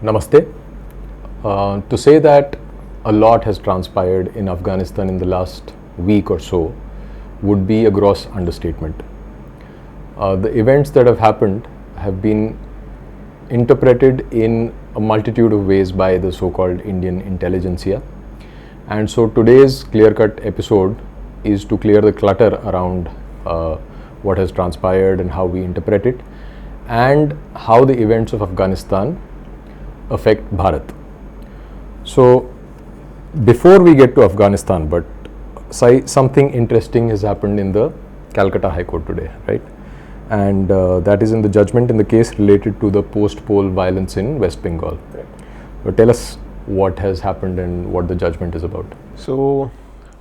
Namaste. To say that a lot has transpired in Afghanistan in the last week or so would be a gross understatement. The events that have happened have been interpreted in a multitude of ways by the so-called Indian intelligentsia. And so today's clear-cut episode is to clear the clutter around what has transpired and how we interpret it, and how the events of Afghanistan affect Bharat. So before we get to Afghanistan, but something interesting has happened in the Calcutta High Court today, right? And that is in the judgment in the case related to the post-poll violence in West Bengal. Right. But tell us what has happened and what the judgment is about. So,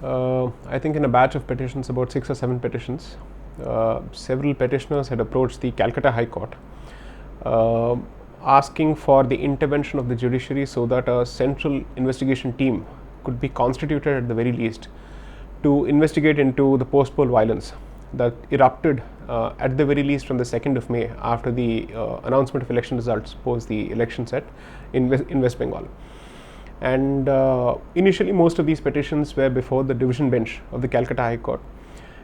I think in a batch of petitions, about 6 or 7 petitions, several petitioners had approached the Calcutta High Court asking for the intervention of the judiciary so that a central investigation team could be constituted at the very least to investigate into the post-poll violence that erupted at the very least from the 2nd of May after the announcement of election results post the election set in West Bengal. And initially most of these petitions were before the division bench of the Calcutta High Court,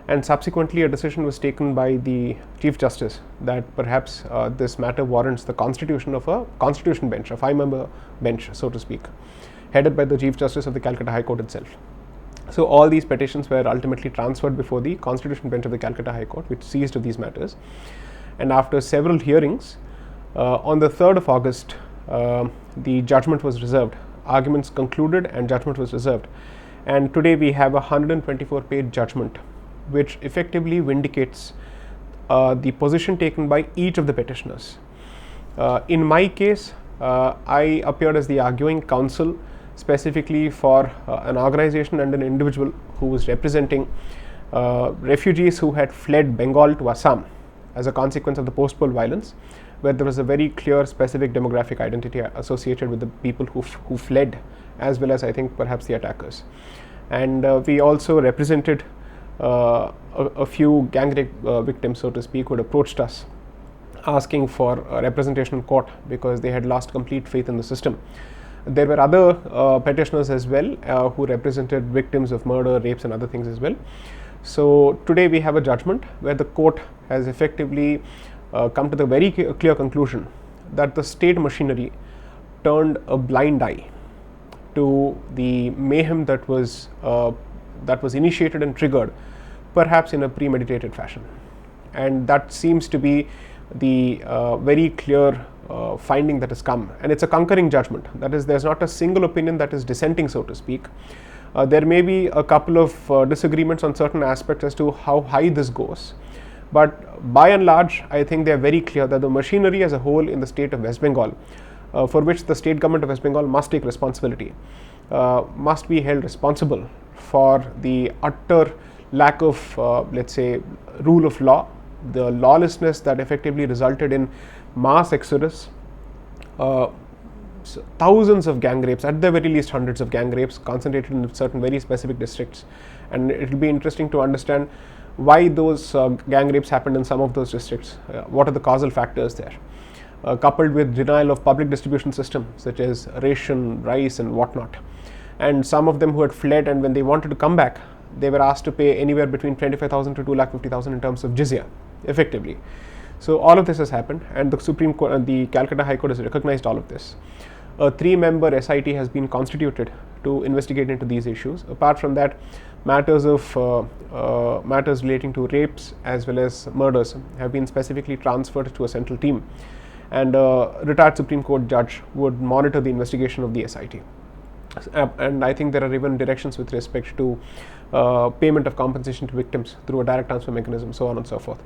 and subsequently a decision was taken by the Chief Justice that perhaps this matter warrants the constitution of a constitution bench, a 5-member bench, so to speak, headed by the Chief Justice of the Calcutta High Court itself. So all these petitions were ultimately transferred before the constitution bench of the Calcutta High Court, which seized of these matters. And after several hearings, on the 3rd of August, the judgment was reserved. Arguments concluded and judgment was reserved. And today we have a 124-page judgment, which effectively vindicates the position taken by each of the petitioners. In my case, I appeared as the arguing counsel specifically for an organization and an individual who was representing refugees who had fled Bengal to Assam as a consequence of the post-poll violence, where there was a very clear specific demographic identity associated with the people who fled, as well as I think perhaps the attackers. And we also represented a few gang rape victims, so to speak, who had approached us asking for representation in court because they had lost complete faith in the system. There were other petitioners as well who represented victims of murder, rapes and other things as well. So today we have a judgment where the court has effectively come to the very clear conclusion that the state machinery turned a blind eye to the mayhem that was initiated and triggered perhaps in a premeditated fashion, and that seems to be the very clear finding that has come, and it's a concurring judgment. That is, there's not a single opinion that is dissenting, so to speak. There may be a couple of disagreements on certain aspects as to how high this goes, but by and large I think they are very clear that the machinery as a whole in the state of West Bengal, for which the state government of West Bengal must take responsibility, must be held responsible for the utter lack of let's say rule of law, the lawlessness that effectively resulted in mass exodus, thousands of gang rapes, at the very least hundreds of gang rapes concentrated in certain very specific districts. And it will be interesting to understand why those gang rapes happened in some of those districts, what are the causal factors there, coupled with denial of public distribution system such as ration, rice and whatnot. And some of them who had fled, and when they wanted to come back, they were asked to pay anywhere between 25,000 to 2,50,000 in terms of jizya, effectively. So all of this has happened, and the Supreme Court, the Calcutta High Court has recognized all of this. A 3-member SIT has been constituted to investigate into these issues. Apart from that, matters relating to rapes as well as murders have been specifically transferred to a central team, and a retired Supreme Court judge would monitor the investigation of the SIT. And I think there are even directions with respect to payment of compensation to victims through a direct transfer mechanism, so on and so forth.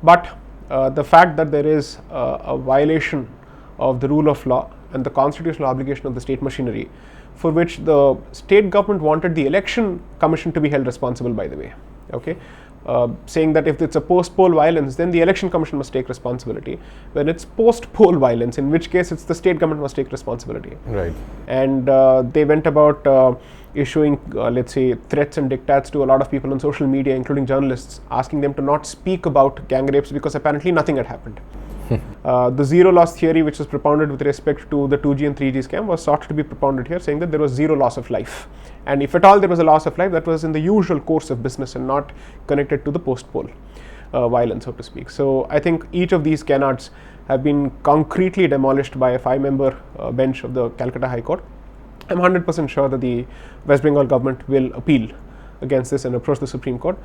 But the fact that there is a violation of the rule of law and the constitutional obligation of the state machinery, for which the state government wanted the election commission to be held responsible, by the way, okay, saying that if it's a post-poll violence, then the election commission must take responsibility. When it's post-poll violence, in which case it's the state government must take responsibility. Right. And they went about issuing, let's say, threats and diktats to a lot of people on social media, including journalists, asking them to not speak about gang rapes because apparently nothing had happened. The zero loss theory, which was propounded with respect to the 2G and 3G scam, was sought to be propounded here, saying that there was zero loss of life. And if at all there was a loss of life, that was in the usual course of business and not connected to the post-poll violence, so to speak. So I think each of these canards have been concretely demolished by a 5-member bench of the Calcutta High Court. I'm 100% sure that the West Bengal government will appeal against this and approach the Supreme Court.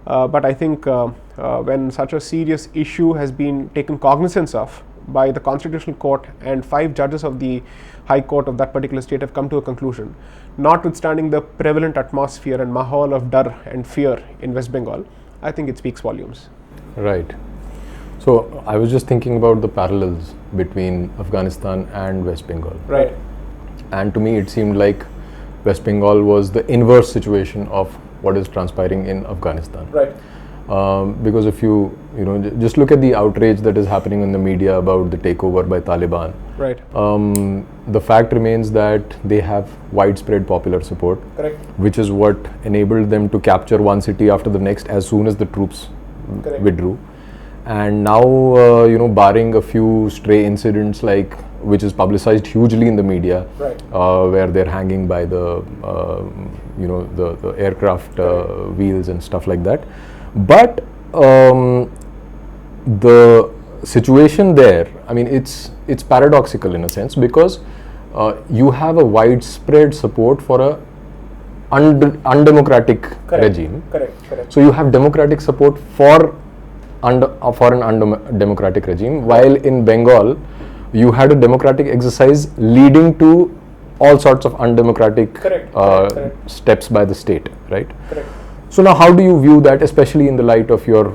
But I think when such a serious issue has been taken cognizance of by the Constitutional Court and 5 judges of the High Court of that particular state have come to a conclusion, notwithstanding the prevalent atmosphere and mahal of dar and fear in West Bengal, I think it speaks volumes. Right. So I was just thinking about the parallels between Afghanistan and West Bengal. Right. And to me it seemed like West Bengal was the inverse situation of what is transpiring in Afghanistan. Right. Because if you just look at the outrage that is happening in the media about the takeover by Taliban. Right. The fact remains that they have widespread popular support. Correct. Which is what enabled them to capture one city after the next as soon as the troops Correct. withdrew. And now, barring a few stray incidents which is publicized hugely in the media, right. Where they're hanging by the aircraft wheels and stuff like that. But the situation there, I mean, it's paradoxical in a sense, because you have a widespread support for a undemocratic Correct. regime. Correct. So you have democratic support for an undemocratic regime, while in Bengal you had a democratic exercise leading to all sorts of undemocratic Correct. steps by the state, right? Correct. So now how do you view that, especially in the light of your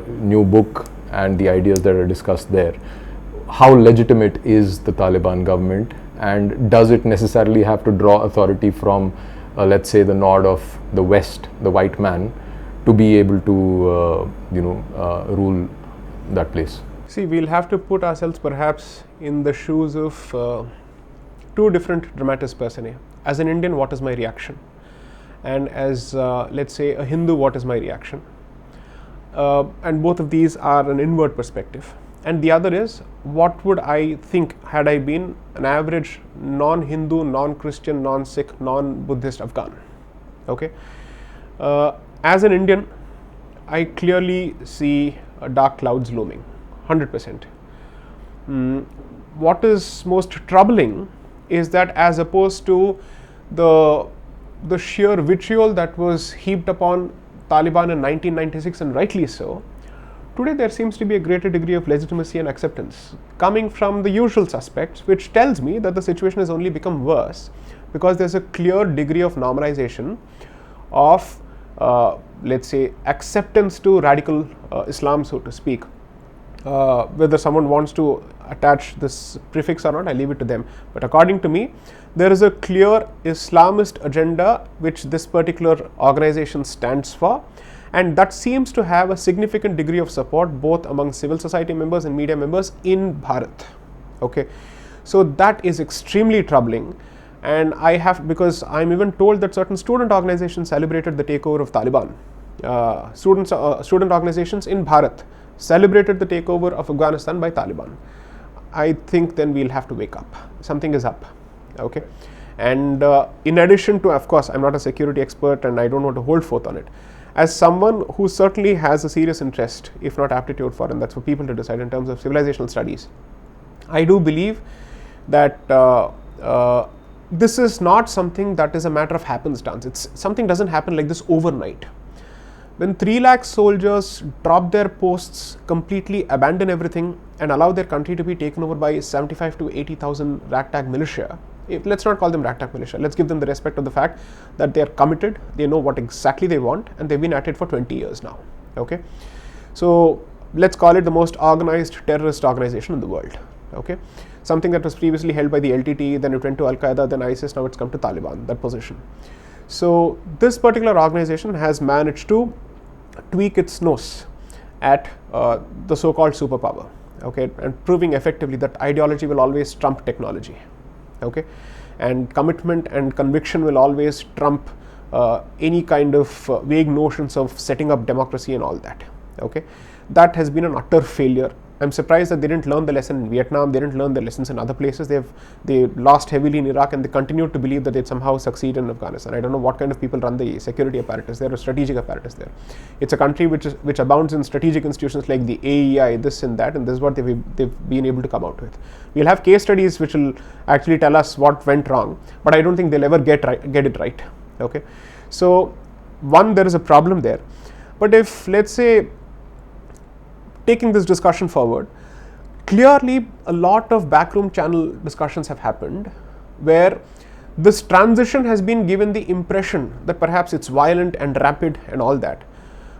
new book and the ideas that are discussed there? How legitimate is the Taliban government, and does it necessarily have to draw authority from let's say the nod of the West, the white man, to be able to rule that place? See, we'll have to put ourselves perhaps in the shoes of 2 different dramatis personae. As an Indian, what is my reaction? And as let's say a Hindu, what is my reaction? And both of these are an inward perspective. And the other is, what would I think had I been an average non-Hindu, non-Christian, non-Sikh, non-Buddhist Afghan? Okay. As an Indian, I clearly see dark clouds looming, 100%. What is most troubling is that, as opposed to the sheer vitriol that was heaped upon Taliban in 1996, and rightly so, today there seems to be a greater degree of legitimacy and acceptance coming from the usual suspects, which tells me that the situation has only become worse because there's a clear degree of normalization of let's say acceptance to radical Islam, so to speak. Whether someone wants to attach this prefix or not, I leave it to them. But according to me, there is a clear Islamist agenda which this particular organization stands for, and that seems to have a significant degree of support both among civil society members and media members in Bharat. Okay, so that is extremely troubling. And because I'm even told that certain student organizations celebrated the takeover of Taliban. Student organizations in Bharat celebrated the takeover of Afghanistan by Taliban. I think then we'll have to wake up. Something is up. Okay. And in addition to, of course, I'm not a security expert and I don't want to hold forth on it. As someone who certainly has a serious interest, if not aptitude for, and that's for people to decide in terms of civilizational studies, I do believe that this is not something that is a matter of happenstance. It's something doesn't happen like this overnight. When 3 lakh soldiers drop their posts, completely abandon everything and allow their country to be taken over by 75 to 80,000 ragtag militia, let's not call them ragtag militia, let's give them the respect of the fact that they are committed, they know what exactly they want, and they've been at it for 20 years now. Okay, so let's call it the most organized terrorist organization in the world. Okay, something that was previously held by the LTT, then it went to Al-Qaeda, then ISIS, now it's come to Taliban, that position. So this particular organization has managed to tweak its nose at the so-called superpower, okay, and proving effectively that ideology will always trump technology, okay, and commitment and conviction will always trump any kind of vague notions of setting up democracy and all that. Okay, that has been an utter failure I'm surprised that they didn't learn the lesson in Vietnam, they didn't learn the lessons in other places. They lost heavily in Iraq, and they continued to believe that they'd somehow succeed in Afghanistan. I don't know what kind of people run the security apparatus there or strategic apparatus there. It's a country which abounds in strategic institutions like the AEI, this and that, and this is what they've been able to come out with. We'll have case studies which will actually tell us what went wrong, but I don't think they'll ever get it right. Okay, so one, there is a problem there. But if, let's say, taking this discussion forward, clearly a lot of backroom channel discussions have happened where this transition has been given the impression that perhaps it's violent and rapid and all that,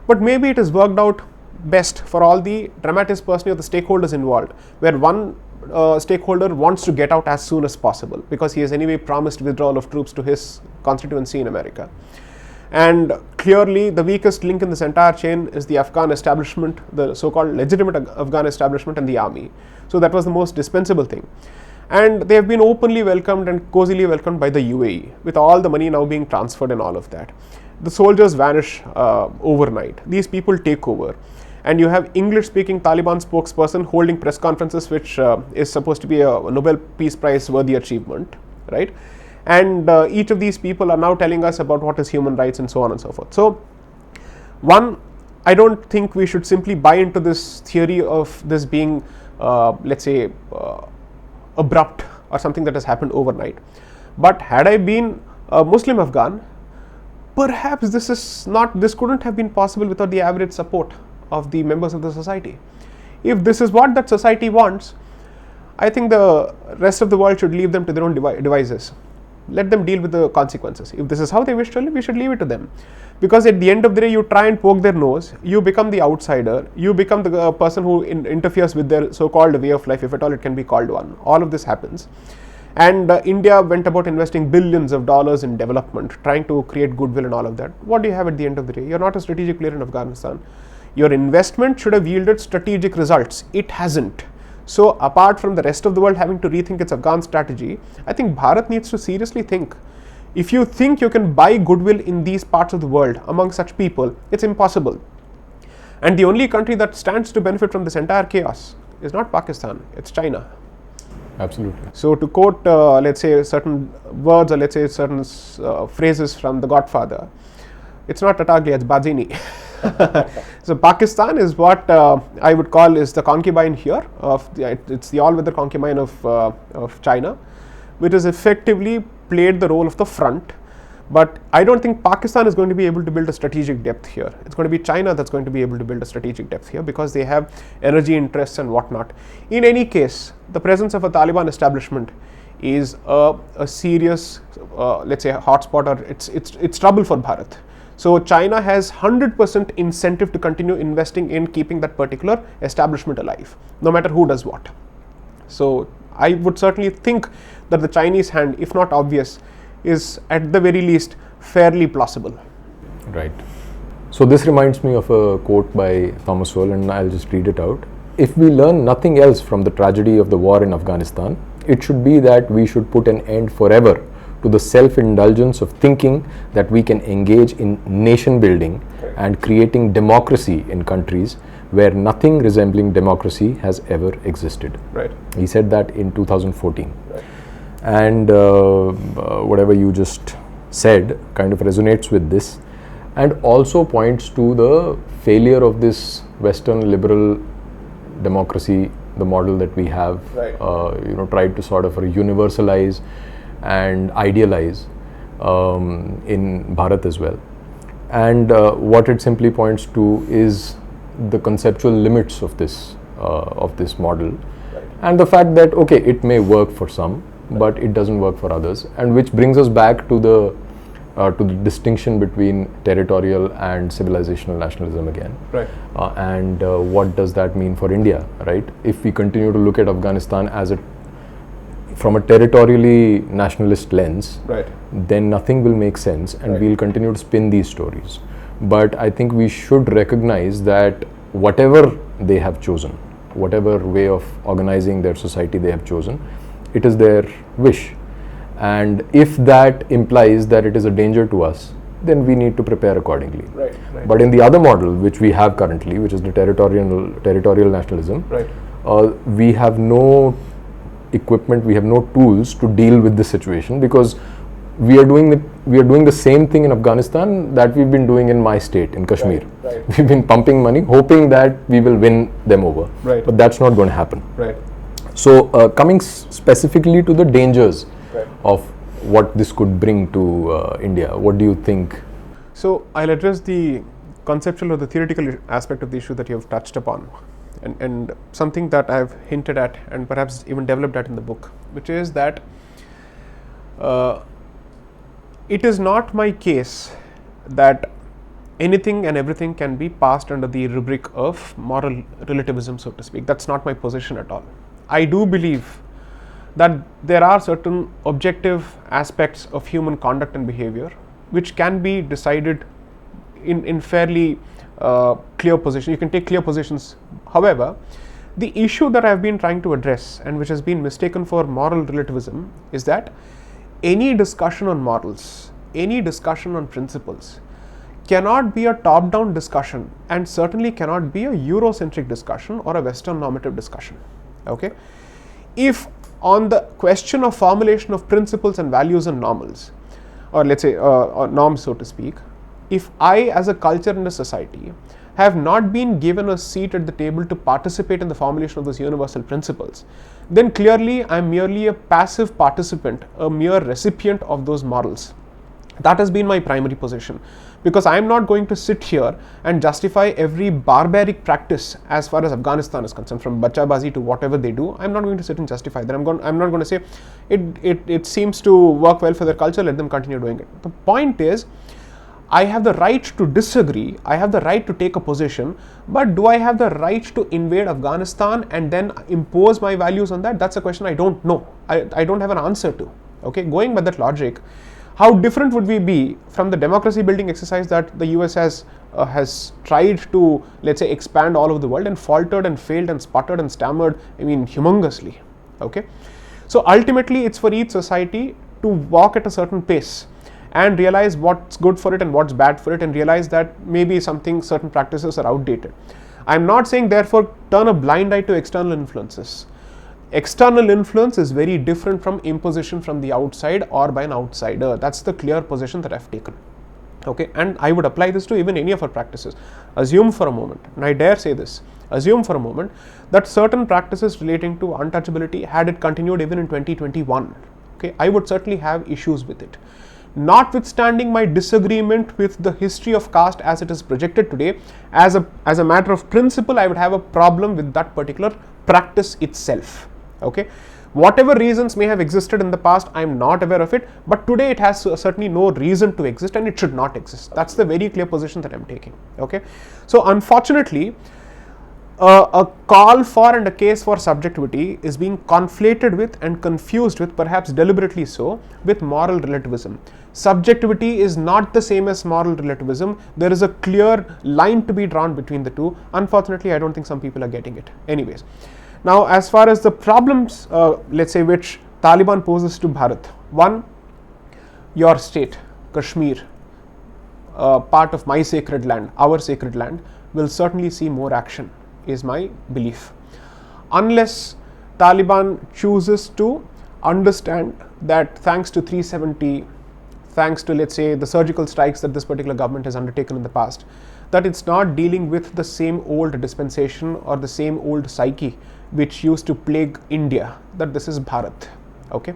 but maybe it has worked out best for all the dramatis personae of the stakeholders involved, where one stakeholder wants to get out as soon as possible because he has anyway promised withdrawal of troops to his constituency in America. And clearly the weakest link in this entire chain is the Afghan establishment, the so-called legitimate Afghan establishment, and the army. So that was the most dispensable thing. And they have been openly welcomed and cozily welcomed by the UAE, with all the money now being transferred and all of that. The soldiers vanish overnight. These people take over. And you have English-speaking Taliban spokesperson holding press conferences, which is supposed to be a Nobel Peace Prize worthy achievement, right? And each of these people are now telling us about what is human rights and so on and so forth. So, one, I don't think we should simply buy into this theory of this being, let's say, abrupt or something that has happened overnight. But had I been a Muslim Afghan, perhaps this couldn't have been possible without the average support of the members of the society. If this is what that society wants, I think the rest of the world should leave them to their own devices. Let them deal with the consequences. If this is how they wish to live, we should leave it to them. Because at the end of the day, you try and poke their nose, you become the outsider, you become the person who interferes with their so-called way of life, if at all it can be called one. All of this happens. And India went about investing billions of dollars in development, trying to create goodwill and all of that. What do you have at the end of the day? You're not a strategic player in Afghanistan. Your investment should have yielded strategic results. It hasn't. So apart from the rest of the world having to rethink its Afghan strategy, I think Bharat needs to seriously think. If you think you can buy goodwill in these parts of the world among such people, it's impossible. And the only country that stands to benefit from this entire chaos is not Pakistan, it's China. Absolutely. So to quote, let's say, certain words or let's say certain phrases from The Godfather, it's not Tartaglia, it's Bazzini. So Pakistan is what I would call is the concubine here. It's the all-weather concubine of China, which has effectively played the role of the front. But I don't think Pakistan is going to be able to build a strategic depth here. It's going to be China that's going to be able to build a strategic depth here because they have energy interests and whatnot. In any case, the presence of a Taliban establishment is a serious, let's say, hotspot, or it's trouble for Bharat. So China has 100% incentive to continue investing in keeping that particular establishment alive, no matter who does what. So I would certainly think that the Chinese hand, if not obvious, is at the very least fairly plausible. Right. So this reminds me of a quote by Thomas Sowell, and I'll just read it out. If we learn nothing else from the tragedy of the war in Afghanistan, it should be that we should put an end forever to the self-indulgence of thinking that we can engage in nation building and creating democracy in countries where nothing resembling democracy has ever existed. Right. He said that in 2014. Right. And whatever you just said kind of resonates with this, and also points to the failure of this Western liberal democracy, the model that we have, right. Tried to sort of universalize and idealize in Bharat as well. And what it simply points to is the conceptual limits of this model, right. and the fact that okay, it may work for some, but it doesn't work for others, and which brings us back to the distinction between territorial and civilizational nationalism again. Right. And what does that mean for India, right? If we continue to look at Afghanistan from a territorially nationalist lens, right. then nothing will make sense, and right. we'll continue to spin these stories. But I think we should recognize that whatever they have chosen, whatever way of organizing their society they have chosen, it is their wish. And if that implies that it is a danger to us, then we need to prepare accordingly. Right, right. But in the other model which we have currently, which is the territorial nationalism, right. we have no equipment, we have no tools to deal with this situation, because we are doing the same thing in Afghanistan that we've been doing in my state, in Kashmir. Right. We've been pumping money, hoping that we will win them over. Right. But that's not going to happen. Right. So, coming specifically to the dangers Right. of what this could bring to India, what do you think? So, I'll address the conceptual or the theoretical aspect of the issue that you have touched upon, and something that I have hinted at and perhaps even developed at in the book, which is that it is not my case that anything and everything can be passed under the rubric of moral relativism, so to speak. That's not my position at all. I do believe that there are certain objective aspects of human conduct and behavior which can be decided in fairly clear position. You can take clear positions. However, the issue that I have been trying to address, and which has been mistaken for moral relativism, is that any discussion on morals, any discussion on principles cannot be a top-down discussion, and certainly cannot be a Eurocentric discussion or a Western normative discussion. Okay? If on the question of formulation of principles and values and normals, or let's say or norms, so to speak, if I as a culture and a society have not been given a seat at the table to participate in the formulation of those universal principles, then clearly I am merely a passive participant, a mere recipient of those morals. That has been my primary position, because I am not going to sit here and justify every barbaric practice as far as Afghanistan is concerned, from bachabazi to whatever they do. I am not going to sit and justify that. I'm not going to say it seems to work well for their culture, let them continue doing it. The point is, I have the right to disagree, I have the right to take a position, but do I have the right to invade Afghanistan and then impose my values on that? That's a question I don't know. I don't have an answer to. Okay, going by that logic, how different would we be from the democracy building exercise that the US has tried to, let's say, expand all over the world and faltered and failed and sputtered and stammered, I mean, humongously. Okay, so ultimately it's for each society to walk at a certain pace and realize what's good for it and what's bad for it, and realize that maybe certain practices are outdated. I'm not saying therefore turn a blind eye to external influences. External influence is very different from imposition from the outside or by an outsider. That's the clear position that I've taken. Okay, and I would apply this to even any of our practices. Assume for a moment, and I dare say this, assume for a moment that certain practices relating to untouchability, had it continued even in 2021, okay, I would certainly have issues with it. Notwithstanding my disagreement with the history of caste as it is projected today, as a matter of principle, I would have a problem with that particular practice itself. Okay, whatever reasons may have existed in the past, I am not aware of it, but today it has certainly no reason to exist, and it should not exist. That's the very clear position that I am taking. Okay, so unfortunately, a call for and a case for subjectivity is being conflated with and confused with, perhaps deliberately so, with moral relativism. Subjectivity is not the same as moral relativism. There is a clear line to be drawn between the two. Unfortunately, I don't think some people are getting it. Anyways, now as far as the problems, let's say, which Taliban poses to Bharat, one, your state, Kashmir, part of my sacred land, our sacred land, will certainly see more action, is my belief. Unless Taliban chooses to understand that thanks to 370, thanks to, let's say, the surgical strikes that this particular government has undertaken in the past, that it's not dealing with the same old dispensation or the same old psyche which used to plague India, that this is Bharat. Okay,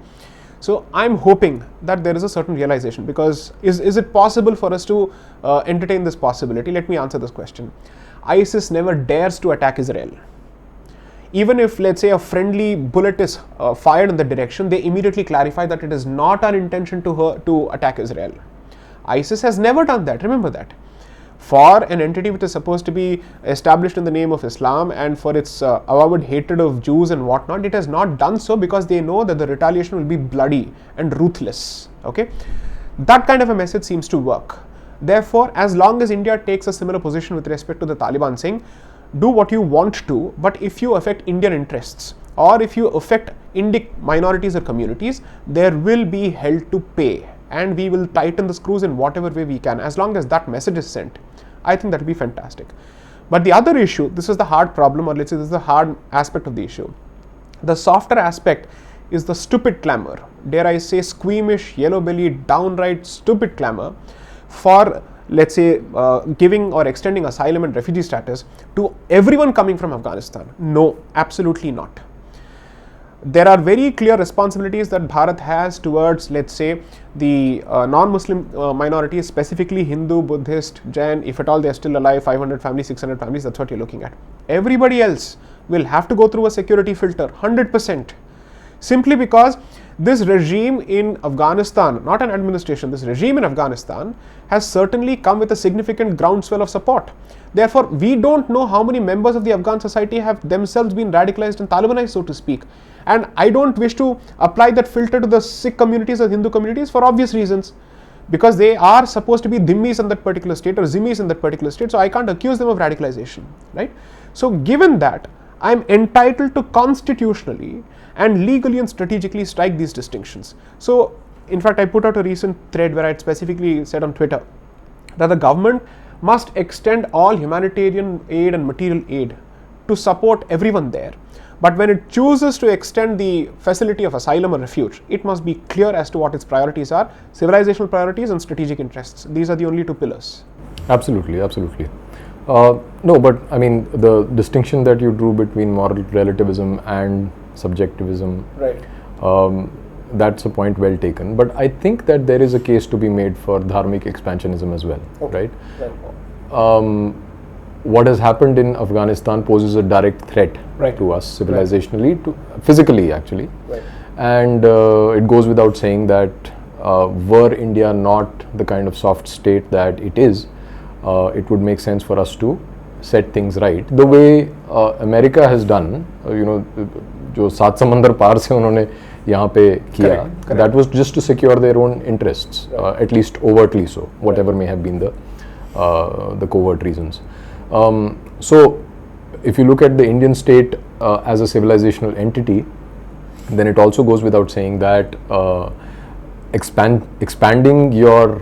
so I'm hoping that there is a certain realization, because is it possible for us to entertain this possibility? Let me answer this question. ISIS never dares to attack Israel. Even if, let's say, a friendly bullet is fired in the direction, they immediately clarify that it is not our intention to attack Israel. ISIS has never done that, remember that. For an entity which is supposed to be established in the name of Islam and for its avowed hatred of Jews and whatnot, it has not done so because they know that the retaliation will be bloody and ruthless. Okay, that kind of a message seems to work. Therefore, as long as India takes a similar position with respect to the Taliban, saying, do what you want to, but if you affect Indian interests or if you affect Indic minorities or communities, there will be hell to pay, and we will tighten the screws in whatever way we can. As long as that message is sent, I think that will be fantastic. But the other issue, this is the hard problem, or let's say this is the hard aspect of the issue. The softer aspect is the stupid clamor, dare I say squeamish, yellow-bellied, downright stupid clamor for, let's say, giving or extending asylum and refugee status to everyone coming from Afghanistan. No, absolutely not. There are very clear responsibilities that Bharat has towards, let's say, the non-Muslim minorities, specifically Hindu, Buddhist, Jain. If at all they are still alive, 500 families, 600 families, that's what you're looking at. Everybody else will have to go through a security filter, 100%. Simply because this regime in Afghanistan, not an administration, this regime in Afghanistan has certainly come with a significant groundswell of support. Therefore, we don't know how many members of the Afghan society have themselves been radicalized and Talibanized, so to speak. And I don't wish to apply that filter to the Sikh communities or Hindu communities for obvious reasons, because they are supposed to be dhimmis in that particular state or zimmis in that particular state, so I can't accuse them of radicalization, right? So given that, I'm entitled to constitutionally and legally and strategically strike these distinctions. So in fact, I put out a recent thread where I had specifically said on Twitter that the government must extend all humanitarian aid and material aid to support everyone there. But when it chooses to extend the facility of asylum or refuge, it must be clear as to what its priorities are, civilizational priorities and strategic interests. These are the only two pillars. Absolutely, absolutely. No, but I mean, the distinction that you drew between moral relativism and subjectivism, Right. That's a point well taken. But I think that there is a case to be made for dharmic expansionism as well, Okay. right? What has happened in Afghanistan poses a direct threat Right. to us civilizationally, to physically actually, Right. and it goes without saying that were India not the kind of soft state that it is, it would make sense for us to set things right the way America has done. जो सात समंदर पार से उन्होंने यहाँ पे किया, that was just to secure their own interests, at least overtly so, whatever may have been the covert reasons. So if you look at the Indian state as a civilizational entity, then it also goes without saying that expanding your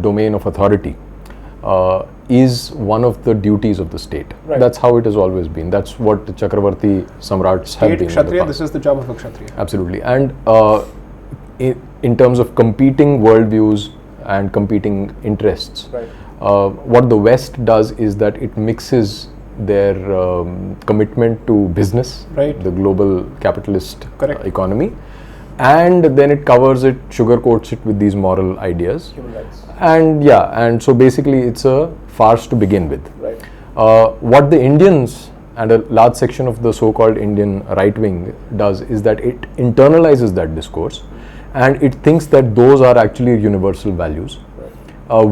domain of authority is one of the duties of the state. Right. That's how it has always been. That's what the Chakravarti Samrats have been. Kshatriya, this is the job of a Kshatriya. Absolutely. And in terms of competing worldviews and competing interests, Right. What the West does is that it mixes their commitment to business, Right. the global capitalist Correct. economy, and then it covers it, sugarcoats it with these moral ideas. Human rights. And so basically it's a farce to begin with. Right. What the Indians and a large section of the so-called Indian right wing does is that it internalizes that discourse and it thinks that those are actually universal values,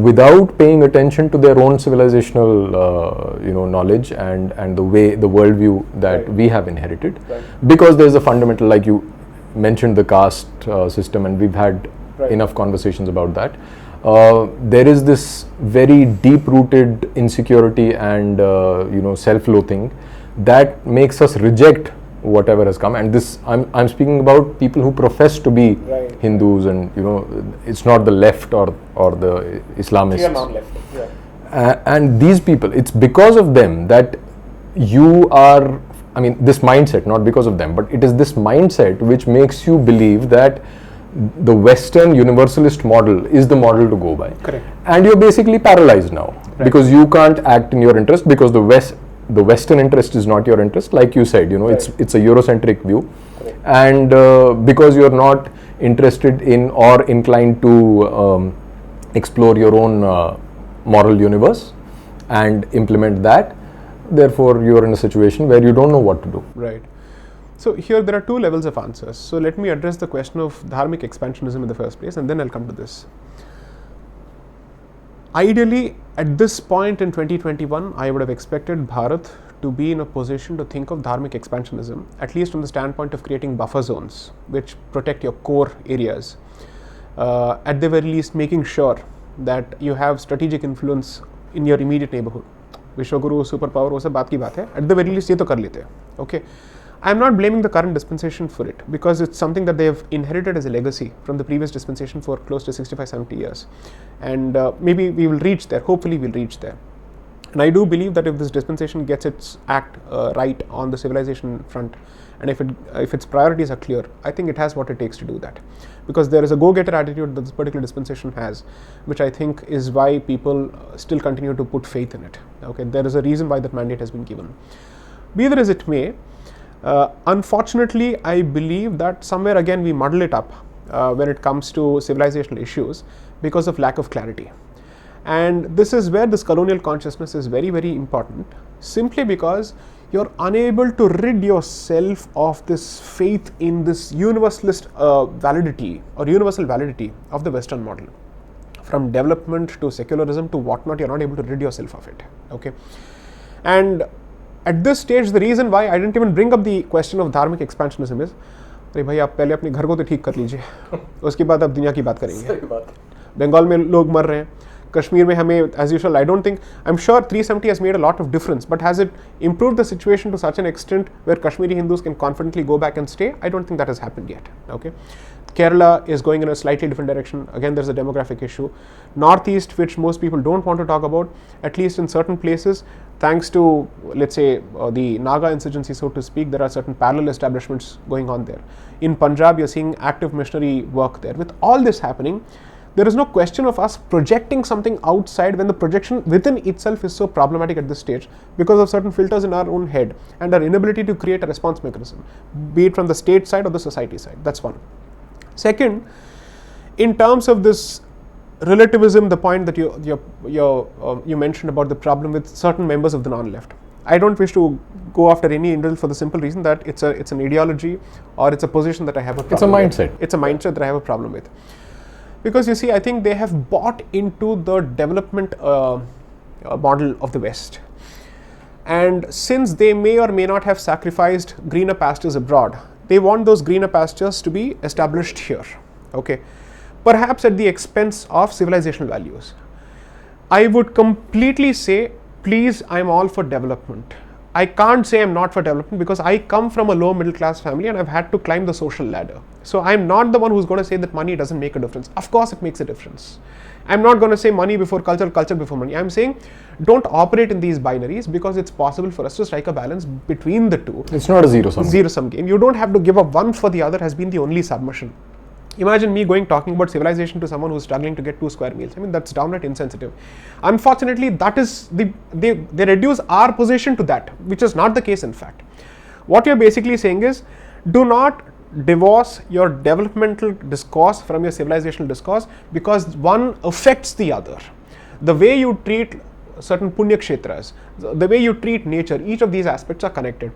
without paying attention to their own civilizational knowledge and the worldview that we have inherited. Because there's a fundamental, like you mentioned, the caste system, and we've had enough conversations about that. There is this very deep-rooted insecurity and self-loathing that makes us reject whatever has come. And this, I'm speaking about people who profess to be Hindus, and it's not the left or the Islamists. Clear non-left. And these people, it's because of them that you are. I mean, this mindset, not because of them, but it is this mindset which makes you believe that the Western universalist model is the model to go by. Correct. And you're basically paralyzed now, because you can't act in your interest, because the Western interest is not your interest. Like you said, it's a Eurocentric view. Correct. And because you're not interested in or inclined to explore your own moral universe and implement that, therefore you're in a situation where you don't know what to do. Right. So here there are two levels of answers. So let me address the question of dharmic expansionism in the first place, and then I'll come to this. Ideally, at this point in 2021, I would have expected Bharat to be in a position to think of dharmic expansionism, at least from the standpoint of creating buffer zones which protect your core areas. At the very least, making sure that you have strategic influence in your immediate neighborhood. Vishwaguru, superpower, वो सब बात की बात है. At the very least, ये तो कर लेते हैं. Okay. I am not blaming the current dispensation for it, because it's something that they have inherited as a legacy from the previous dispensation for close to 65-70 years. And maybe we will reach there, hopefully we'll reach there. And I do believe that if this dispensation gets its act right on the civilization front, and if its priorities are clear, I think it has what it takes to do that. Because there is a go-getter attitude that this particular dispensation has, which I think is why people still continue to put faith in it. Okay, there is a reason why that mandate has been given. Be that as it may, unfortunately, I believe that somewhere again we muddle it up when it comes to civilizational issues because of lack of clarity. And this is where this colonial consciousness is very, very important, simply because you're unable to rid yourself of this faith in this universalist validity or universal validity of the Western model. From development to secularism to whatnot, you're not able to rid yourself of it. Okay, and at this stage, the reason why I didn't even bring up the question of dharmic expansionism is, अरे भाई आप पहले अपने घर को तो ठीक कर लीजिए, उसके बाद आप दुनिया की बात करेंगे. बंगाल में लोग मर रहे हैं, Kashmir mein hame, as usual, I don't think, I'm sure 370 has made a lot of difference, but has it improved the situation to such an extent where Kashmiri Hindus can confidently go back and stay? I don't think that has happened yet. Okay, Kerala is going in a slightly different direction. Again, there's a demographic issue. Northeast, which most people don't want to talk about, at least in certain places, thanks to, let's say, the Naga insurgency, so to speak, there are certain parallel establishments going on there. In Punjab, you're seeing active missionary work there. With all this happening, there is no question of us projecting something outside when the projection within itself is so problematic at this stage because of certain filters in our own head and our inability to create a response mechanism, be it from the state side or the society side. That's one. Second, in terms of this relativism, the point that you mentioned about the problem with certain members of the non-left, I don't wish to go after any individual for the simple reason that it's an ideology or it's a position that I have a problem with. It's a mindset. It's a mindset that I have a problem with. Because you see, I think they have bought into the development model of the West. And since they may or may not have sacrificed greener pastures abroad, they want those greener pastures to be established here. Okay, perhaps at the expense of civilizational values. I would completely say, please, I'm all for development. I can't say I'm not for development because I come from a low middle class family and I've had to climb the social ladder. So I'm not the one who's going to say that money doesn't make a difference. Of course it makes a difference. I'm not going to say money before culture, culture before money. I'm saying don't operate in these binaries because it's possible for us to strike a balance between the two. It's not a zero-sum game. You don't have to give up one for the other has been the only submission. Imagine me talking about civilization to someone who's struggling to get 2 square meals. I mean, that's downright insensitive. Unfortunately, that is they reduce our position to that, which is not the case in fact. What you're basically saying is, do not divorce your developmental discourse from your civilizational discourse because one affects the other. The way you treat certain punya kshetras, the way you treat nature, each of these aspects are connected.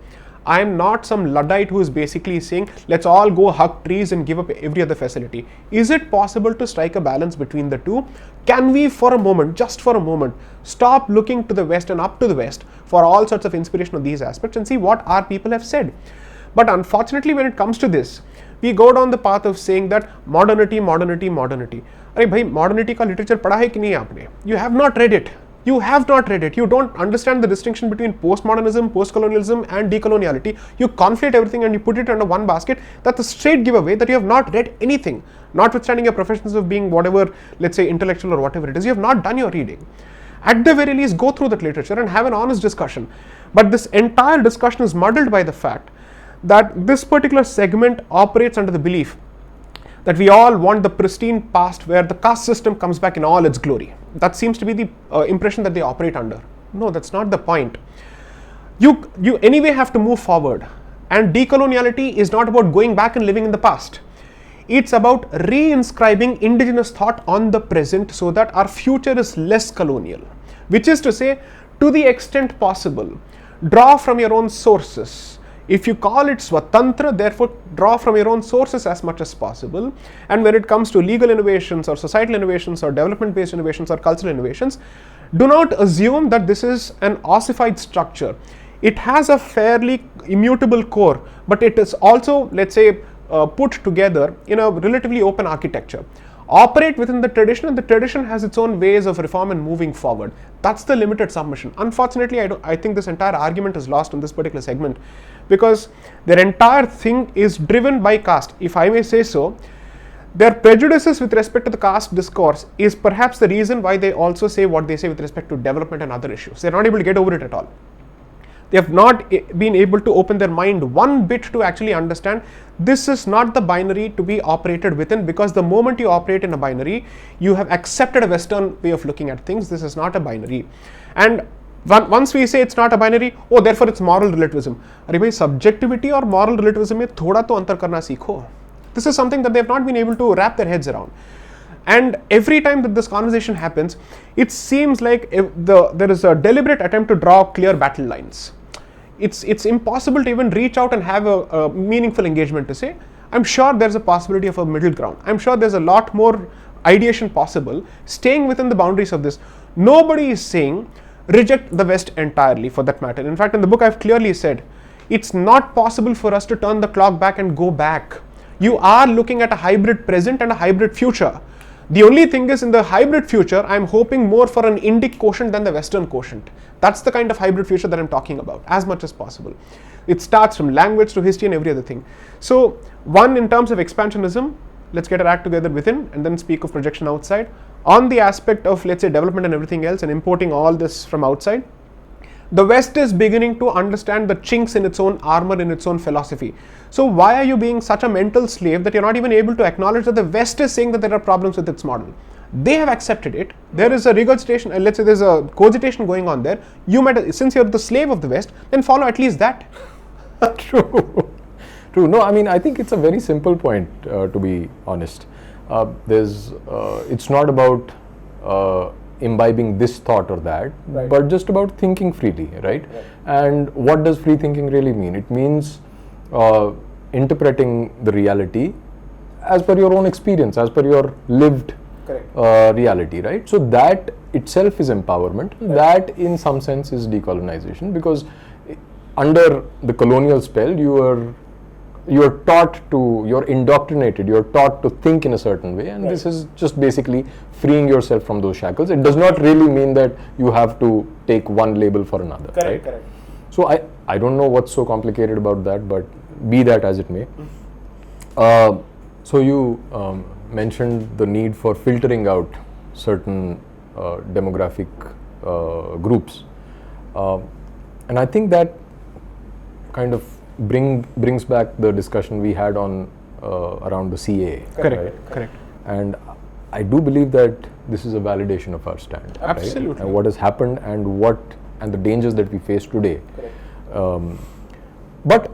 I am not some Luddite who is basically saying, let's all go hug trees and give up every other facility. Is it possible to strike a balance between the two? Can we for a moment, just for a moment, stop looking to the West and up to the West for all sorts of inspiration of these aspects and see what our people have said? But unfortunately, when it comes to this, we go down the path of saying that modernity, modernity, modernity. Arey bhai, modernity ka literature padha hai ki nahi aapne? You have not read it. You have not read it. You don't understand the distinction between postmodernism, postcolonialism and decoloniality. You conflate everything and you put it under one basket. That's a straight giveaway that you have not read anything. Notwithstanding your professions of being whatever, let's say intellectual or whatever it is, you have not done your reading. At the very least, go through that literature and have an honest discussion. But this entire discussion is muddled by the fact that this particular segment operates under the belief that we all want the pristine past where the caste system comes back in all its glory. That seems to be the impression that they operate under. No, that's not the point. You anyway have to move forward, and decoloniality is not about going back and living in the past. It's about reinscribing indigenous thought on the present so that our future is less colonial, which is to say, to the extent possible, draw from your own sources. If you call it Swatantra, therefore draw from your own sources as much as possible. And when it comes to legal innovations or societal innovations or development based innovations or cultural innovations, do not assume that this is an ossified structure. It has a fairly immutable core, but it is also, let's say, put together in a relatively open architecture. Operate within the tradition, and the tradition has its own ways of reform and moving forward. That's the limited submission. Unfortunately, I think this entire argument is lost in this particular segment because their entire thing is driven by caste. If I may say so, their prejudices with respect to the caste discourse is perhaps the reason why they also say what they say with respect to development and other issues. They're not able to get over it at all. They have not been able to open their mind one bit to actually understand this is not the binary to be operated within, because the moment you operate in a binary, you have accepted a Western way of looking at things. This is not a binary. And once we say it's not a binary, oh, therefore it's moral relativism. अरे भाई, subjectivity और moral relativism में थोड़ा तो अंतर करना सीखो. This is something that they have not been able to wrap their heads around. And every time that this conversation happens, it seems like there is a deliberate attempt to draw clear battle lines. It's impossible to even reach out and have a meaningful engagement to say, I'm sure there's a possibility of a middle ground. I'm sure there's a lot more ideation possible, staying within the boundaries of this. Nobody is saying reject the West entirely, for that matter. In fact, in the book I've clearly said, it's not possible for us to turn the clock back and go back. You are looking at a hybrid present and a hybrid future. The only thing is, in the hybrid future, I'm hoping more for an Indic quotient than the Western quotient. That's the kind of hybrid future that I'm talking about, as much as possible. It starts from language to history and every other thing. So, one, in terms of expansionism, let's get our act together within and then speak of projection outside. On the aspect of, let's say, development and everything else and importing all this from outside, the West is beginning to understand the chinks in its own armor, in its own philosophy. So why are you being such a mental slave that you're not even able to acknowledge that the West is saying that there are problems with its model? They have accepted it. There is a regurgitation, let's say there's a cogitation going on there. You might, since you're the slave of the West, then follow at least that. True. True. No, I mean, I think it's a very simple point, to be honest. It's not about imbibing this thought or that, right, but just about thinking freely, right? And what does free thinking really mean? It means interpreting the reality as per your own experience, as per your lived reality, right? So that itself is empowerment. That in some sense is decolonization, because under the colonial spell you're indoctrinated, you're taught to think in a certain way, and this is just basically freeing yourself from those shackles. It does not really mean that you have to take one label for another, right? Correct. So I don't know what's so complicated about that, but be that as it may. So you mentioned the need for filtering out certain demographic groups, and I think that kind of brings back the discussion we had on around the CAA. Correct. And I do believe that this is a validation of our stand. Absolutely. Right? And what has happened and the dangers that we face today. But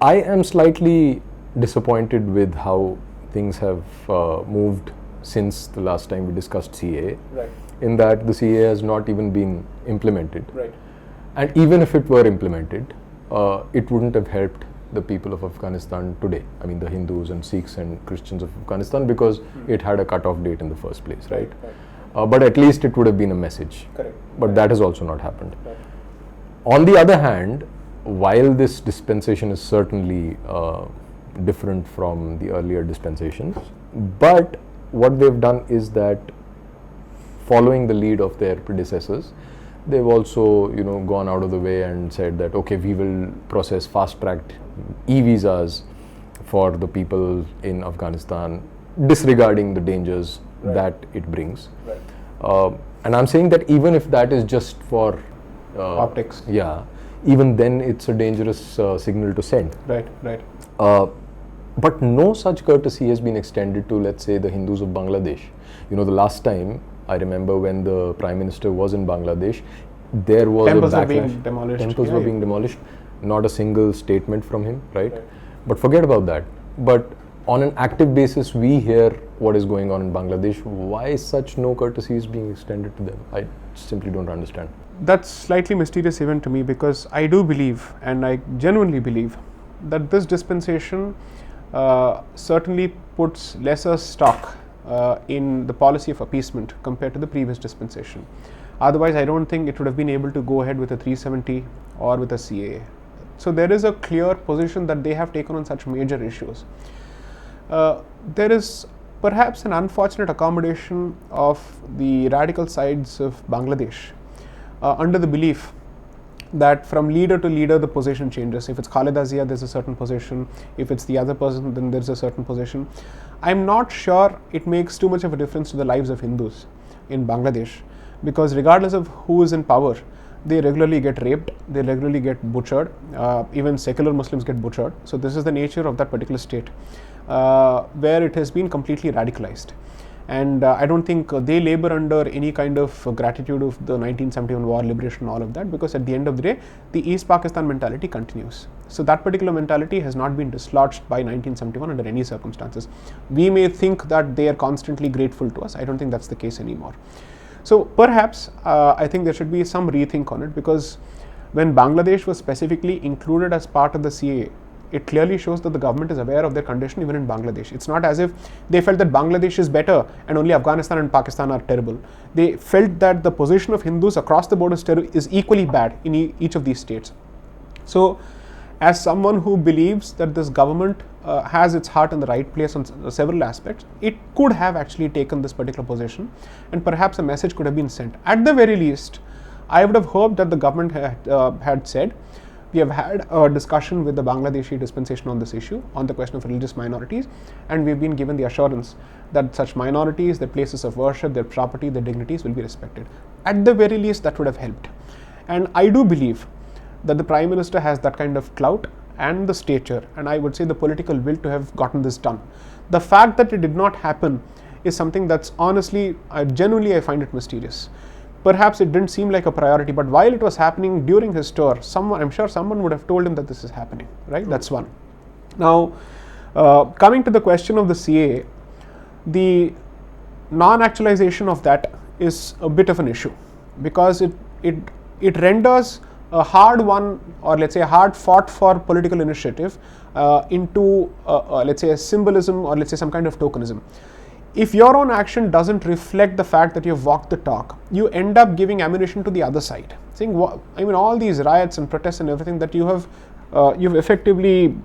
I am slightly disappointed with how things have moved since the last time we discussed CAA. In that the CAA has not even been implemented. And even if it were implemented, it wouldn't have helped the people of Afghanistan today. I mean, the Hindus and Sikhs and Christians of Afghanistan, because it had a cut-off date in the first place, right? But at least it would have been a message. But that has also not happened. On the other hand, while this dispensation is certainly different from the earlier dispensations, but what they've done is that, following the lead of their predecessors, they've also gone out of the way and said that, okay, we will process fast-tracked e-visas for the people in Afghanistan, disregarding the dangers that it brings. And I'm saying that even if that is just for optics, even then it's a dangerous signal to send. But no such courtesy has been extended to, let's say, the Hindus of Bangladesh. The last time, I remember when the Prime Minister was in Bangladesh, there was temples a backlash. Were being demolished. Temples were being demolished. Not a single statement from him, right? But forget about that. But on an active basis, we hear what is going on in Bangladesh. Why such no courtesy is being extended to them? I simply don't understand. That's slightly mysterious even to me, because I do believe, and I genuinely believe, that this dispensation certainly puts lesser stock in the policy of appeasement compared to the previous dispensation. Otherwise, I don't think it would have been able to go ahead with a 370 or with a CAA. So there is a clear position that they have taken on such major issues. There is perhaps an unfortunate accommodation of the radical sides of Bangladesh under the belief that from leader to leader the position changes. If it's Khaleda Zia, there's a certain position. If it's the other person, then there's a certain position. I'm not sure it makes too much of a difference to the lives of Hindus in Bangladesh, because regardless of who is in power, they regularly get raped, they regularly get butchered, even secular Muslims get butchered. So this is the nature of that particular state, where it has been completely radicalized. And I don't think they labor under any kind of gratitude of the 1971 war, liberation, all of that, because at the end of the day, the East Pakistan mentality continues. So that particular mentality has not been dislodged by 1971 under any circumstances. We may think that they are constantly grateful to us. I don't think that's the case anymore. So perhaps I think there should be some rethink on it, because when Bangladesh was specifically included as part of the CAA, it clearly shows that the government is aware of their condition even in Bangladesh. It's not as if they felt that Bangladesh is better and only Afghanistan and Pakistan are terrible. They felt that the position of Hindus across the board is equally bad in each of these states. So as someone who believes that this government has its heart in the right place on several aspects, it could have actually taken this particular position, and perhaps a message could have been sent. At the very least, I would have hoped that the government had said, we have had a discussion with the Bangladeshi dispensation on this issue, on the question of religious minorities, and we've been given the assurance that such minorities, their places of worship, their property, their dignities will be respected. At the very least, that would have helped. And I do believe that the Prime Minister has that kind of clout and the stature, and I would say the political will to have gotten this done. The fact that it did not happen is something that's honestly, genuinely I find it mysterious. Perhaps it didn't seem like a priority, but while it was happening during his tour, I'm sure someone would have told him that this is happening, right? That's one. Now, coming to the question of the CAA, the non-actualization of that is a bit of an issue, because it renders a hard won, or let's say a hard fought for political initiative into let's say a symbolism, or let's say some kind of tokenism. If your own action doesn't reflect the fact that you've walked the talk, you end up giving ammunition to the other side, saying, I mean, all these riots and protests and everything that you've effectively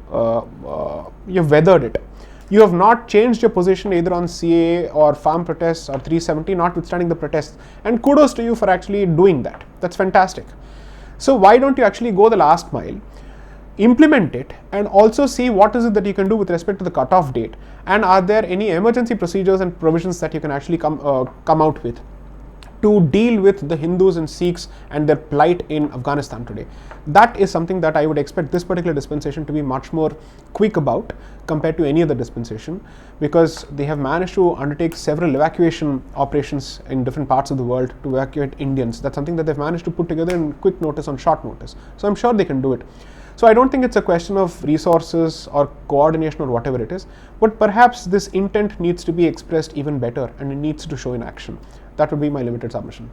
you've weathered it. You have not changed your position either on CAA or farm protests or 370, notwithstanding the protests. And kudos to you for actually doing that. That's fantastic. So why don't you actually go the last mile, implement it, and also see what is it that you can do with respect to the cutoff date, and are there any emergency procedures and provisions that you can actually come out with to deal with the Hindus and Sikhs and their plight in Afghanistan today. That is something that I would expect this particular dispensation to be much more quick about compared to any other dispensation, because they have managed to undertake several evacuation operations in different parts of the world to evacuate Indians. That's something that they've managed to put together in quick notice, on short notice. So I'm sure they can do it. So I don't think it's a question of resources or coordination or whatever it is, but perhaps this intent needs to be expressed even better, and it needs to show in action. That would be my limited submission.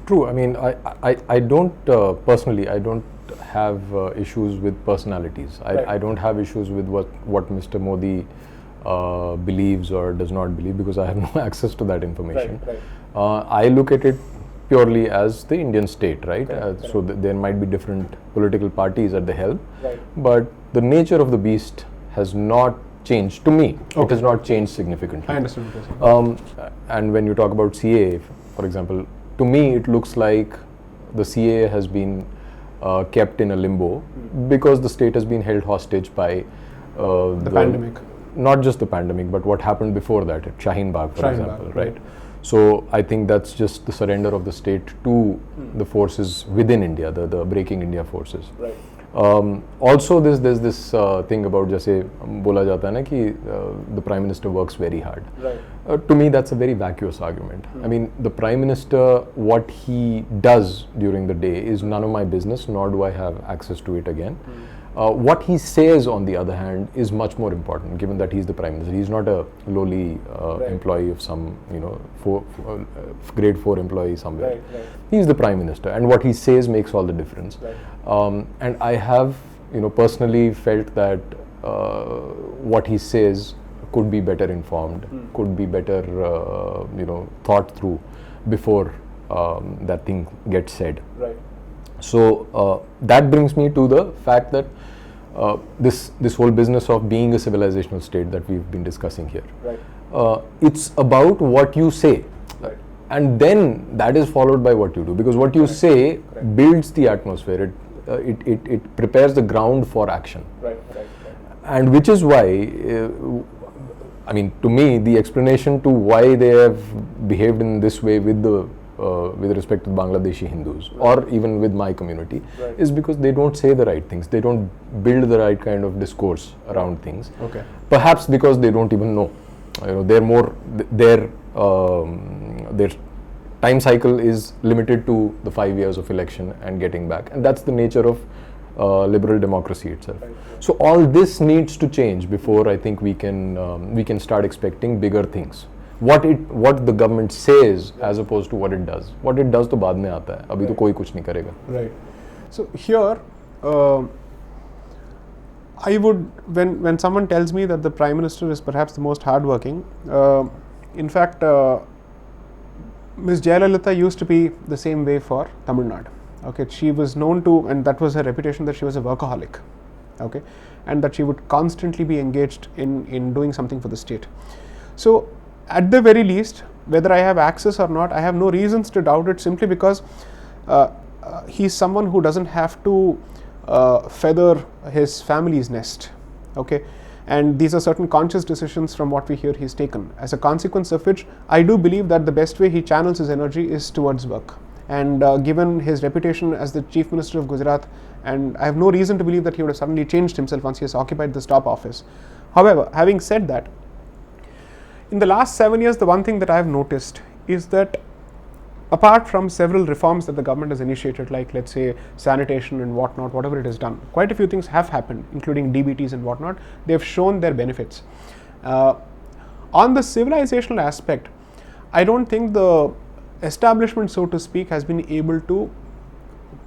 True. I mean, I don't personally, I don't have issues with personalities. I don't have issues with what Mr. Modi believes or does not believe, because I have no access to that information. I look at it purely as the Indian state, right? So there might be different political parties at the helm, but the nature of the beast has not changed to me. It has not changed significantly. I understand what you're saying. And when you talk about CAA, for example, to me it looks like the CAA has been kept in a limbo because the state has been held hostage by the pandemic. Not just the pandemic, but what happened before that at Shaheen Bagh, for example, right? So I think that's just the surrender of the state to the forces within India, the Breaking India forces. Also, there's this thing about, jaise bola jata hai na ki the Prime Minister works very hard. To me, that's a very vacuous argument. I mean, the Prime Minister, what he does during the day is none of my business, nor do I have access to it again. What he says, on the other hand, is much more important, given that he's the Prime Minister. He's not a lowly employee of some, grade 4 employee somewhere. He's the Prime Minister, and what he says makes all the difference. And I have, personally felt that what he says could be better informed, could be better, thought through before that thing gets said. So that brings me to the fact that this whole business of being a civilizational state that we've been discussing here, it's about what you say, and then that is followed by what you do, because what you say builds the atmosphere, it prepares the ground for action. Right. And which is why, I mean, to me, the explanation to why they have behaved in this way with respect to Bangladeshi Hindus, or even with my community, is because they don't say the right things. They don't build the right kind of discourse around things. Okay. Perhaps because they don't even know. They're more their time cycle is limited to the 5 years of election and getting back, and that's the nature of liberal democracy itself. So all this needs to change before I think we can start expecting bigger things. What the government says as opposed to what it does. What it does तो बाद में आता है. अभी तो कोई कुछ नहीं करेगा. Right. So here, I would, when someone tells me that the Prime Minister is perhaps the most hardworking, in fact, Ms. Jayalalitha used to be the same way for Tamil Nadu. Okay, she was known to, and that was her reputation, that she was a workaholic. Okay, and that she would constantly be engaged in doing something for the state. So, at the very least, whether I have access or not, I have no reasons to doubt it, simply because he's someone who doesn't have to feather his family's nest. Okay, and these are certain conscious decisions from what we hear he's taken. As a consequence of which, I do believe that the best way he channels his energy is towards work. And given his reputation as the Chief Minister of Gujarat, and I have no reason to believe that he would have suddenly changed himself once he has occupied this top office. However, having said that, in the last 7 years, the one thing that I have noticed is that apart from several reforms that the government has initiated, like let's say sanitation and whatnot, whatever it has done, quite a few things have happened, including DBTs and whatnot. They have shown their benefits. On the civilizational aspect, I don't think the establishment, so to speak, has been able to,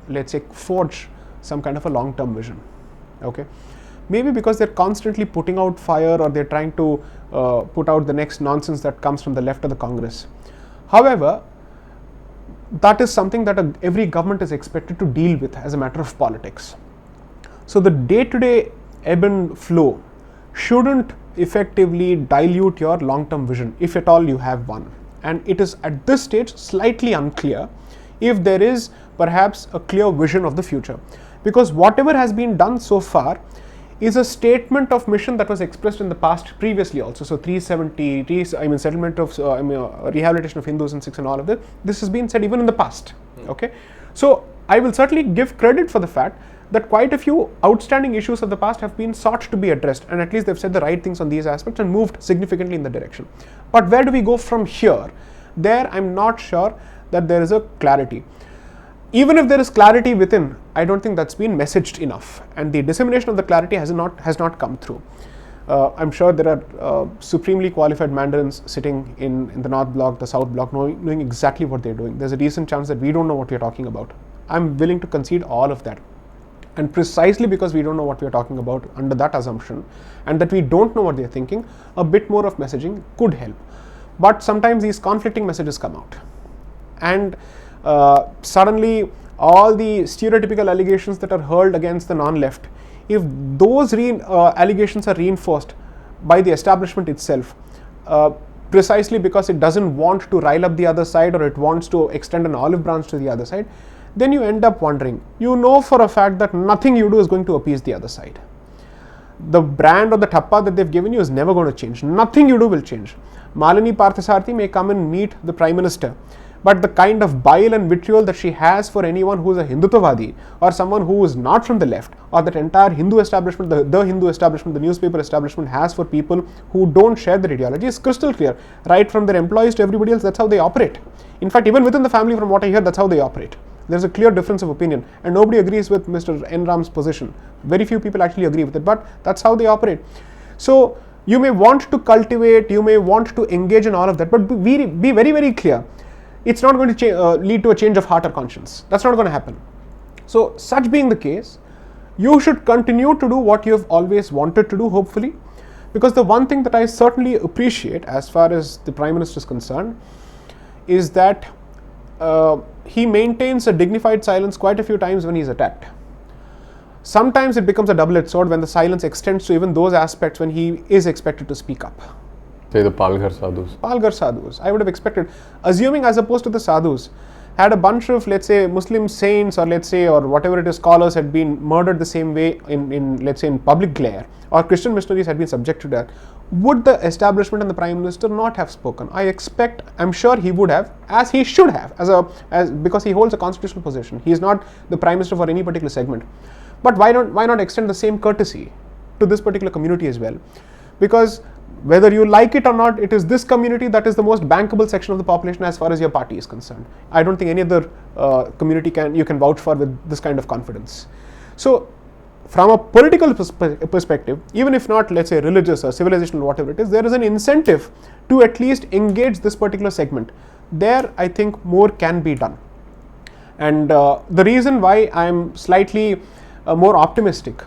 let's say, forge some kind of a long-term vision. Okay, maybe because they're constantly putting out fire, or they're trying to put out the next nonsense that comes from the left of the Congress. However, that is something that every government is expected to deal with as a matter of politics. So the day-to-day ebb and flow shouldn't effectively dilute your long-term vision, if at all you have one. And it is at this stage slightly unclear if there is perhaps a clear vision of the future, because whatever has been done so far is a statement of mission that was expressed in the past previously also. So 370, settlement of rehabilitation of Hindus and Sikhs and all of this has been said even in the past. Okay, so I will certainly give credit for the fact that quite a few outstanding issues of the past have been sought to be addressed, and at least they've said the right things on these aspects and moved significantly in the direction. But where do we go from here? There, I'm not sure that there is a clarity. Even if there is clarity within, I don't think that's been messaged enough, and the dissemination of the clarity has not come through. I'm sure there are supremely qualified mandarins sitting in the North Block, the South Block, knowing exactly what they're doing. There's a decent chance that we don't know what we're talking about. I'm willing to concede all of that. And precisely because we don't know what we're talking about under that assumption, and that we don't know what they're thinking, a bit more of messaging could help. But sometimes these conflicting messages come out, and suddenly all the stereotypical allegations that are hurled against the non-left, if those allegations are reinforced by the establishment itself, precisely because it doesn't want to rile up the other side, or it wants to extend an olive branch to the other side, then you end up wondering, you know for a fact that nothing you do is going to appease the other side. The brand or the thappa that they've given you is never going to change. Nothing you do will change. Malini Parthasarathy may come and meet the Prime Minister, but the kind of bile and vitriol that she has for anyone who is a Hindutvadi, or someone who is not from the left, or that entire Hindu establishment, the Hindu establishment, the newspaper establishment has for people who don't share their ideology is crystal clear. Right from their employees to everybody else, that's how they operate. In fact, even within the family, from what I hear, that's how they operate. There's a clear difference of opinion, and nobody agrees with Mr. N. Ram's position. Very few people actually agree with it, but that's how they operate. So you may want to cultivate, you may want to engage in all of that, but be very, very clear. It's not going to lead to a change of heart or conscience. That's not going to happen. So such being the case, you should continue to do what you have always wanted to do, hopefully, because the one thing that I certainly appreciate as far as the Prime Minister is concerned is that he maintains a dignified silence quite a few times when he's attacked. Sometimes it becomes a double-edged sword when the silence extends to even those aspects when he is expected to speak up. Say the Palghar Sadhus. Palghar Sadhus. I would have expected, assuming as opposed to the Sadhus, had a bunch of, let's say, Muslim saints, or let's say, or whatever it is, scholars had been murdered the same way in let's say, in public glare, or Christian missionaries had been subject to that, would the establishment and the Prime Minister not have spoken? I'm sure he would have, as he should have, because he holds a constitutional position. He is not the Prime Minister for any particular segment. But why not extend the same courtesy to this particular community as well? Because whether you like it or not, it is this community that is the most bankable section of the population as far as your party is concerned. I don't think any other community you can vouch for with this kind of confidence. So, from a political perspective, even if not, let's say, religious or civilizational, whatever it is, there is an incentive to at least engage this particular segment. There, I think more can be done. And the reason why I'm slightly more optimistic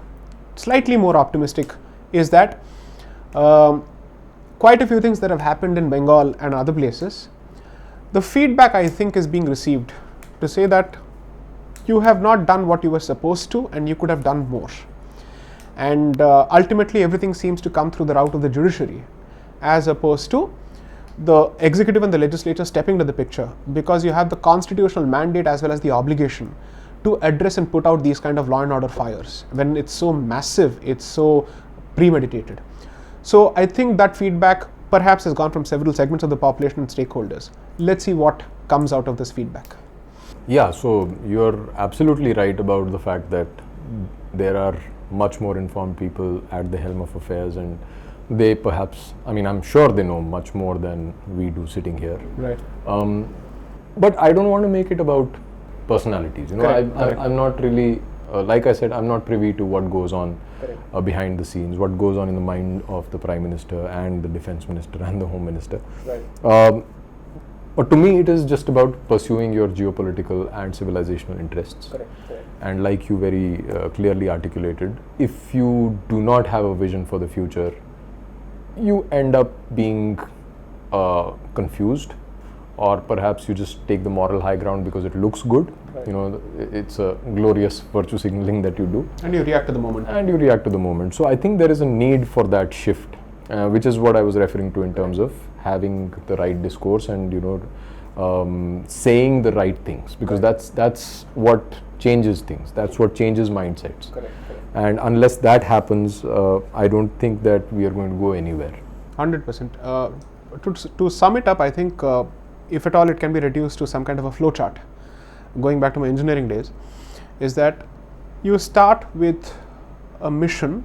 is that quite a few things that have happened in Bengal and other places, the feedback I think is being received to say that you have not done what you were supposed to and you could have done more. And ultimately everything seems to come through the route of the judiciary as opposed to the executive and the legislature stepping to the picture, because you have the constitutional mandate as well as the obligation to address and put out these kind of law and order fires when it's so massive, it's so premeditated. So I think that feedback perhaps has gone from several segments of the population and stakeholders. Let's see what comes out of this feedback. Yeah, so you're absolutely right about the fact that there are much more informed people at the helm of affairs, and they perhaps, I'm sure they know much more than we do sitting here. Right. But I don't want to make it about personalities. Correct. I'm not really, like I said, I'm not privy to what goes on behind the scenes, what goes on in the mind of the Prime Minister and the Defence Minister and the Home Minister. Right. But to me, it is just about pursuing your geopolitical and civilizational interests. Correct. And like you very clearly articulated, if you do not have a vision for the future, you end up being confused, or perhaps you just take the moral high ground because it looks good. Right. It's a glorious virtue signaling that you do. And you react to the moment. So I think there is a need for that shift, which is what I was referring to in terms of having the right discourse and saying the right things, because that's what changes things. That's what changes mindsets. Correct. And unless that happens, I don't think that we are going to go anywhere. 100%. To sum it up, I think if at all it can be reduced to some kind of a flow chart, going back to my engineering days, is that you start with a mission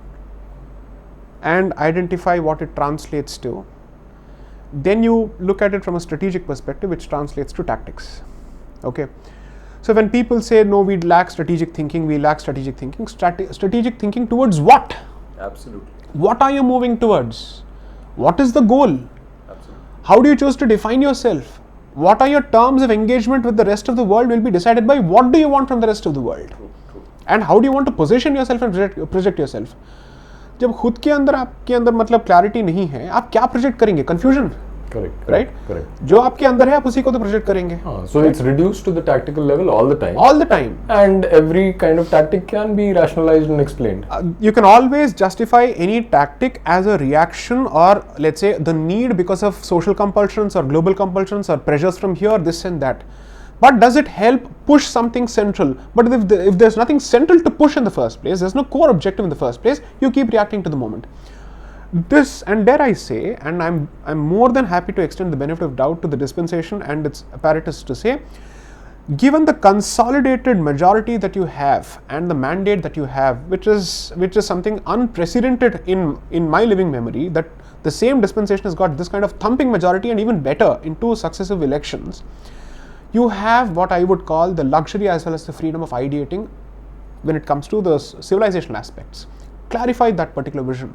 and identify what it translates to. Then you look at it from a strategic perspective, which translates to tactics. Okay. So when people say, no, we lack strategic thinking, strategic thinking towards what? Absolutely. What are you moving towards? What is the goal? Absolutely. How do you choose to define yourself? What are your terms of engagement with the rest of the world will be decided by what do you want from the rest of the world? True. And how do you want to position yourself and project yourself? जब खुद के अंदर आपके अंदर मतलब clarity नहीं है, आप क्या प्रोजेक्ट करेंगे? कंफ्यूजन. Correct. जो आपके अंदर है आप उसी को तो प्रोजेक्ट करेंगे. So it's reduced to the tactical level all the time. And every kind of tactic can be rationalized and explained. You can always justify any tactic as a reaction, or let's say the need because of social compulsions or global compulsions or pressures from here, this and that. But does it help push something central? But if there's nothing central to push in the first place, there's no core objective in the first place, you keep reacting to the moment. This, and dare I say, and I'm more than happy to extend the benefit of doubt to the dispensation and its apparatus to say, given the consolidated majority that you have and the mandate that you have, which is something unprecedented in my living memory, that the same dispensation has got this kind of thumping majority and even better in 2 successive elections, you have what I would call the luxury as well as the freedom of ideating when it comes to the civilizational aspects. Clarify that particular vision.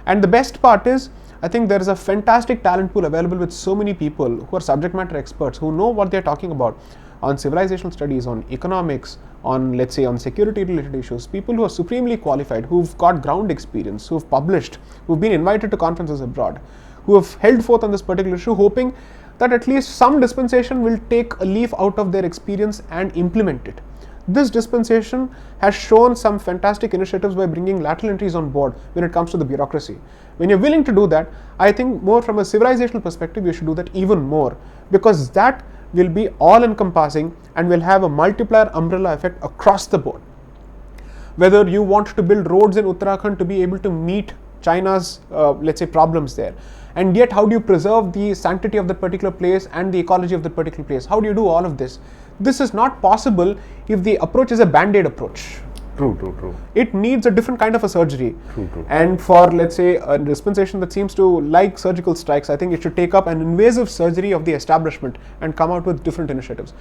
And the best part is, I think there is a fantastic talent pool available with so many people who are subject matter experts, who know what they're talking about on civilizational studies, on economics, on, let's say, on security related issues, people who are supremely qualified, who've got ground experience, who've published, who've been invited to conferences abroad, who have held forth on this particular issue, hoping that at least some dispensation will take a leaf out of their experience and implement it. This dispensation has shown some fantastic initiatives by bringing lateral entries on board when it comes to the bureaucracy. When you're willing to do that, I think more from a civilizational perspective, you should do that even more, because that will be all encompassing and will have a multiplier umbrella effect across the board. Whether you want to build roads in Uttarakhand to be able to meet China's, let's say, problems there, and yet how do you preserve the sanctity of that particular place and the ecology of that particular place? How do you do all of this? This is not possible if the approach is a band-aid approach. True. It needs a different kind of a surgery. True. And for, let's say, a dispensation that seems to like surgical strikes, I think it should take up an invasive surgery of the establishment and come out with different initiatives.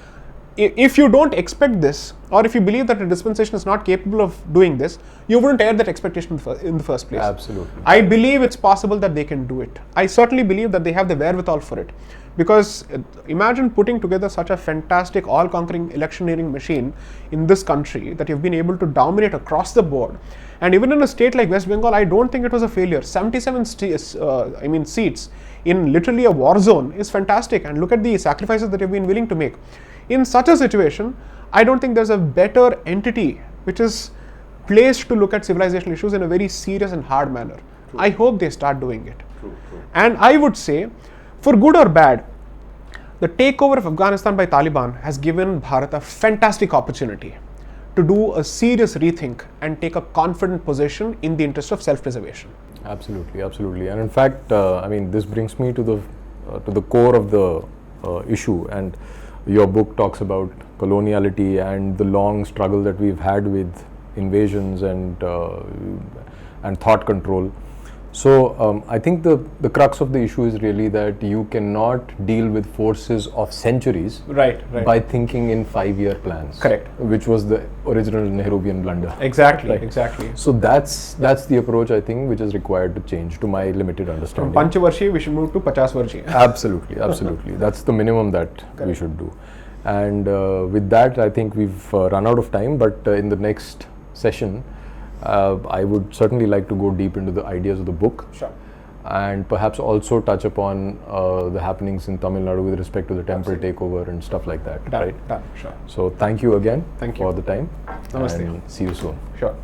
If you don't expect this, or if you believe that a dispensation is not capable of doing this, you wouldn't air that expectation in the first place. Absolutely. I believe it's possible that they can do it. I certainly believe that they have the wherewithal for it. Because imagine putting together such a fantastic all-conquering electioneering machine in this country that you've been able to dominate across the board. And even in a state like West Bengal, I don't think it was a failure. 77 seats in literally a war zone is fantastic. And look at the sacrifices that you've been willing to make. In such a situation, I don't think there's a better entity which is placed to look at civilizational issues in a very serious and hard manner. True. I hope they start doing it. True. And I would say, for good or bad, the takeover of Afghanistan by Taliban has given Bharat a fantastic opportunity to do a serious rethink and take a confident position in the interest of self-preservation. Absolutely. And in fact, this brings me to the core of the issue. And your book talks about coloniality and the long struggle that we've had with invasions and thought control. So I think the crux of the issue is really that you cannot deal with forces of centuries by thinking in 5-year plans. Correct. Which was the original Nehruvian blunder. Exactly. So that's the approach, I think, which is required to change, to my limited understanding. From Panchavarshi, we should move to Pachasvarshi. Absolutely. That's the minimum that we should do. And with that, I think we've run out of time, but in the next session, I would certainly like to go deep into the ideas of the book. Sure. And perhaps also touch upon the happenings in Tamil Nadu with respect to the temple takeover and stuff like that. Done. Sure. So thank you again Thank you for the time. Namaste. And see you soon. Sure.